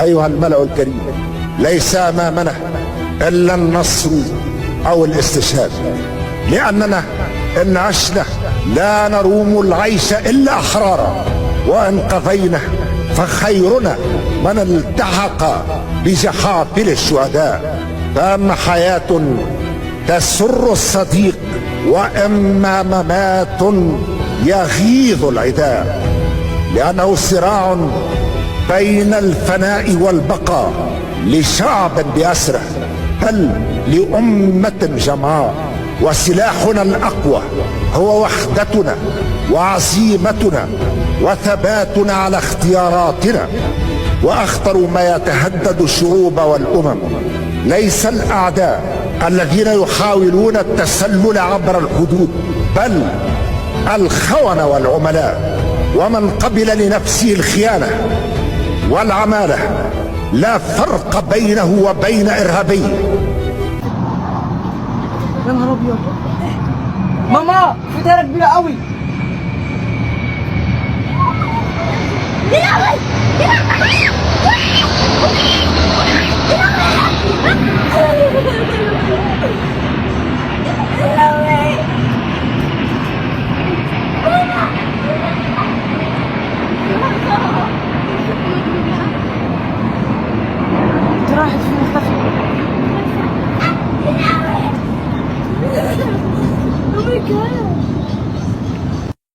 أيها الملأ الكريم، ليس أمامنا إلا النصر أو الاستشهاد، لأننا إن عشنا لا نروم العيش إلا أحرارا، وإن قضينا فخيرنا من التحق بجحافل الشهداء. فأما حياة تسر الصديق، وإما ممات يغيظ العداء، لأنه صراع بين الفناء والبقاء لشعب بأسره، بل لأمة جمعاء. وسلاحنا الأقوى هو وحدتنا وعزيمتنا وثباتنا على اختياراتنا. وأخطر ما يتهدد الشعوب والأمم ليس الأعداء الذين يحاولون التسلل عبر الحدود، بل الخونة والعملاء، ومن قبل لنفسه الخيانة والعمالة. لا فرق بينه وبين إرهابي. يا نهار ابيض، ماما في دايره كبيره قوي.